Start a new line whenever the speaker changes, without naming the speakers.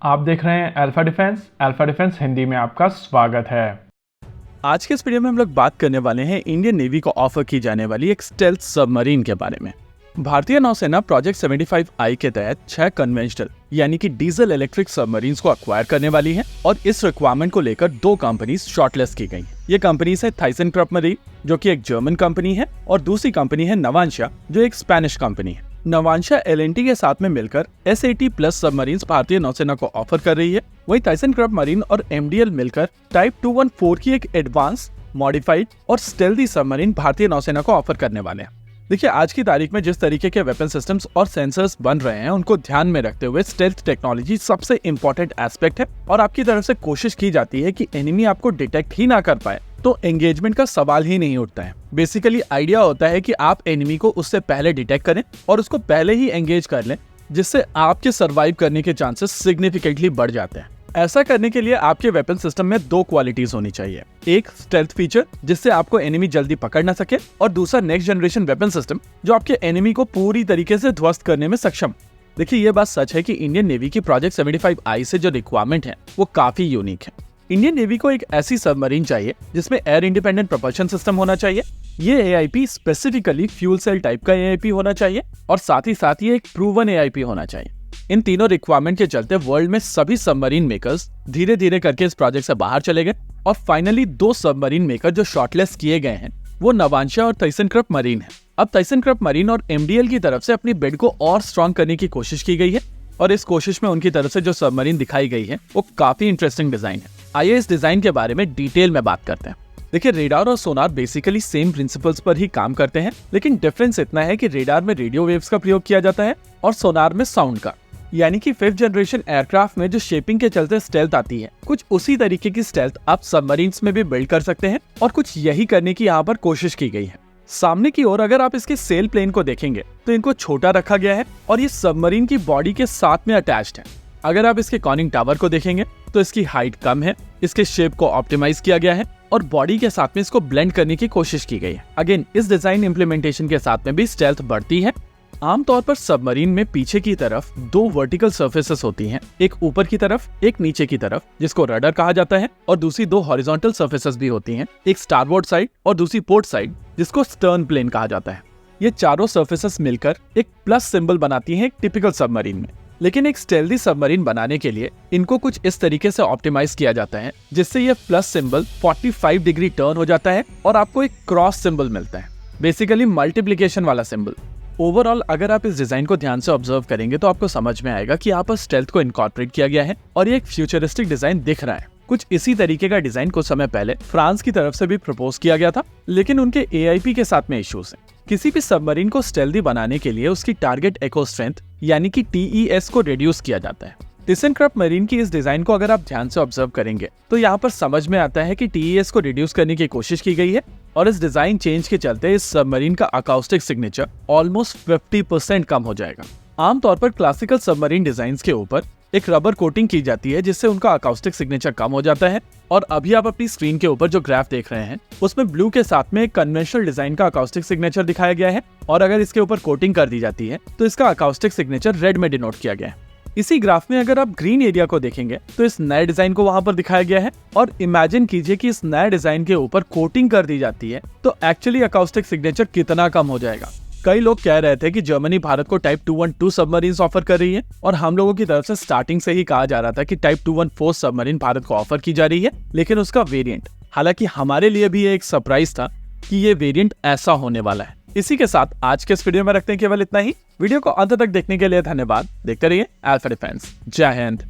आप देख रहे हैं अल्फा डिफेंस हिंदी में आपका स्वागत है।
आज के इस वीडियो में हम लोग बात करने वाले हैं इंडियन नेवी को ऑफर की जाने वाली एक स्टेल्थ सबमरीन के बारे में। भारतीय नौसेना प्रोजेक्ट 75I के तहत 6 कन्वेंशनल यानी कि डीजल इलेक्ट्रिक सबमरीन्स को अक्वायर करने वाली है और इस रिक्वायरमेंट को लेकर 2 कंपनीज शॉर्टलिस्ट की गई। ये कंपनीज है थाइसेनक्रप मरीन जो कि एक जर्मन कंपनी है और दूसरी कंपनी है नवांशा जो एक स्पेनिश कंपनी है। नवांशा LNT के साथ में मिलकर S80+ सबमरीन्स भारतीय नौसेना को ऑफर कर रही है। वही थाइसेनक्रप मरीन और MDL मिलकर टाइप 214 की एक एडवांस, मॉडिफाइड और स्टेल्थी सबमरीन भारतीय नौसेना को ऑफर करने वाले हैं। देखिए, आज की तारीख में जिस तरीके के वेपन सिस्टम्स और सेंसर्स बन रहे हैं उनको ध्यान में रखते हुए स्टेल्थ टेक्नोलॉजी सबसे इम्पोर्टेंट एस्पेक्ट है और आपकी तरफ से कोशिश की जाती है कि एनिमी आपको डिटेक्ट ही ना कर पाए तो एंगेजमेंट का सवाल ही नहीं उठता है। बेसिकली आइडिया होता है कि आप एनिमी को उससे पहले डिटेक्ट करें और उसको पहले ही एंगेज कर लें, जिससे आपके सर्वाइव करने के चांसेस सिग्निफिकेंटली बढ़ जाते हैं। ऐसा करने के लिए आपके वेपन सिस्टम में 2 क्वालिटीज होनी चाहिए, एक स्टेल्थ फीचर जिससे आपको एनिमी जल्दी पकड़ ना सके और दूसरा नेक्स्ट जनरेशन वेपन सिस्टम जो आपके एनिमी को पूरी तरीके से ध्वस्त करने में सक्षम। देखिए, ये बात सच है कि इंडियन नेवी की प्रोजेक्ट 75I से जो रिक्वायरमेंट है वो काफी यूनिक है। इंडियन नेवी को एक ऐसी सबमरीन चाहिए जिसमें एयर इंडिपेंडेंट प्रोपल्शन सिस्टम होना चाहिए। ये AIP specifically fuel cell type का AIP होना चाहिए और साथ ही साथ ये एक प्रूवन AIP होना चाहिए। इन तीनों रिक्वायरमेंट के चलते वर्ल्ड में सभी सबमरीन मेकर्स धीरे धीरे करके इस प्रोजेक्ट से बाहर चले गए और फाइनली 2 सबमरीन मेकर जो शॉर्टलिस्ट किए गए हैं वो नवांशा और थाइसेनक्रप मरीन है। अब थाइसेनक्रप मरीन और MDL की तरफ से अपनी बिड को और स्ट्रॉन्ग करने की कोशिश की गई है और इस कोशिश में उनकी तरफ से जो सबमरीन दिखाई गई है वो काफी इंटरेस्टिंग डिजाइन है। आइए इस डिजाइन के बारे में डिटेल में बात करते हैं। देखिए, रेडार और सोनार बेसिकली सेम प्रिंसिपल्स पर ही काम करते हैं, लेकिन डिफरेंस इतना है कि रेडार में रेडियो वेव्स का प्रयोग किया जाता है और सोनार में साउंड का। यानी कि 5th जनरेशन एयरक्राफ्ट में जो शेपिंग के चलते स्टेल्थ आती है, कुछ उसी तरीके की स्टेल्थ आप सबमरीन्स में भी बिल्ड कर सकते हैं और कुछ यही करने की यहाँ पर कोशिश की गई है। सामने की ओर अगर आप इसके सेल प्लेन को देखेंगे तो इनको छोटा रखा गया है और ये सबमरीन की बॉडी के साथ में अटैच्ड है। अगर आप इसके कॉनिंग टावर को देखेंगे तो इसकी हाइट कम है, इसके शेप को ऑप्टिमाइज किया गया है और बॉडी के साथ में इसको ब्लेंड करने की कोशिश की गई है। अगेन, इस डिजाइन इंप्लीमेंटेशन के साथ में भी स्टेल्थ बढ़ती है। आमतौर पर सबमरीन में पीछे की तरफ 2 वर्टिकल सर्फेसेस होती हैं, एक ऊपर की तरफ, एक नीचे की तरफ, जिसको रडर कहा जाता है, और दूसरी 2 हॉरिजॉन्टल सर्फेसेस भी होती हैं, एक स्टारबोर्ड साइड और दूसरी पोर्ट साइड, जिसको स्टर्न प्लेन कहा जाता है। ये चारों सर्फेसेस मिलकर एक प्लस सिंबल बनाती हैं एक टिपिकल सबमरीन में। लेकिन एक स्टेल्थी सबमरीन बनाने के लिए इनको कुछ इस तरीके से ऑप्टिमाइज किया जाता है जिससे ये प्लस सिंबल 45 डिग्री टर्न हो जाता है और आपको एक क्रॉस सिंबल मिलता है, बेसिकली मल्टीप्लिकेशन वाला सिंबल। ओवरऑल अगर आप इस डिजाइन को ध्यान से ऑब्जर्व करेंगे तो आपको समझ में आएगा कि यहाँ पर स्टेल्थ को इनकॉर्पोरेट किया गया है और ये एक फ्यूचरिस्टिक डिजाइन दिख रहा है। कुछ इसी तरीके का डिजाइन कुछ समय पहले फ्रांस की तरफ से भी प्रपोज किया गया था, लेकिन उनके AIP के साथ में इश्यूज हैं। किसी भी सबमरीन को स्टेल्थी बनाने के लिए उसकी टारगेट एको स्ट्रेंथ यानी कि TES को रिड्यूस किया जाता है। थाइसेनक्रप मरीन की इस डिजाइन को अगर आप ध्यान से ऑब्जर्व करेंगे तो यहाँ पर समझ में आता है कि TES को रिड्यूस करने की कोशिश की गई है और इस डिजाइन चेंज के चलते इस सबमरीन का अकाउस्टिक सिग्नेचर ऑलमोस्ट 50% कम हो जाएगा। आमतौर पर क्लासिकल सबमरीन डिजाइन्स के ऊपर एक रबर कोटिंग की जाती है जिससे उनका अकाउस्टिक सिग्नेचर कम हो जाता है और अभी आप अपनी स्क्रीन के ऊपर जो ग्राफ देख रहे हैं उसमें ब्लू के साथ में एक कन्वेंशनल डिजाइन का अकाउस्टिक सिग्नेचर दिखाया गया है और अगर इसके ऊपर कोटिंग कर दी जाती है तो इसका अकाउस्टिक सिग्नेचर रेड में डिनोट किया गया है। इसी ग्राफ में अगर आप ग्रीन एरिया को देखेंगे तो इस नए डिजाइन को वहां पर दिखाया गया है और इमेजिन कीजिए कि इस नए डिजाइन के ऊपर कोटिंग कर दी जाती है तो एक्चुअली अकाउस्टिक सिग्नेचर कितना कम हो जाएगा। कई लोग कह रहे थे कि जर्मनी भारत को टाइप 212 सबमरीन्स ऑफर कर रही है और हम लोगों की तरफ से स्टार्टिंग से ही कहा जा रहा था कि टाइप 214 सबमरीन भारत को ऑफर की जा रही है, लेकिन उसका वेरिएंट, हालांकि हमारे लिए भी ये एक सरप्राइज था कि ये वेरिएंट ऐसा होने वाला है। इसी के साथ आज के इस वीडियो में रखते हैं केवल इतना ही। वीडियो को अंत तक देखने के लिए धन्यवाद। देखते रहिए अल्फा डिफेंस। जय हिंद।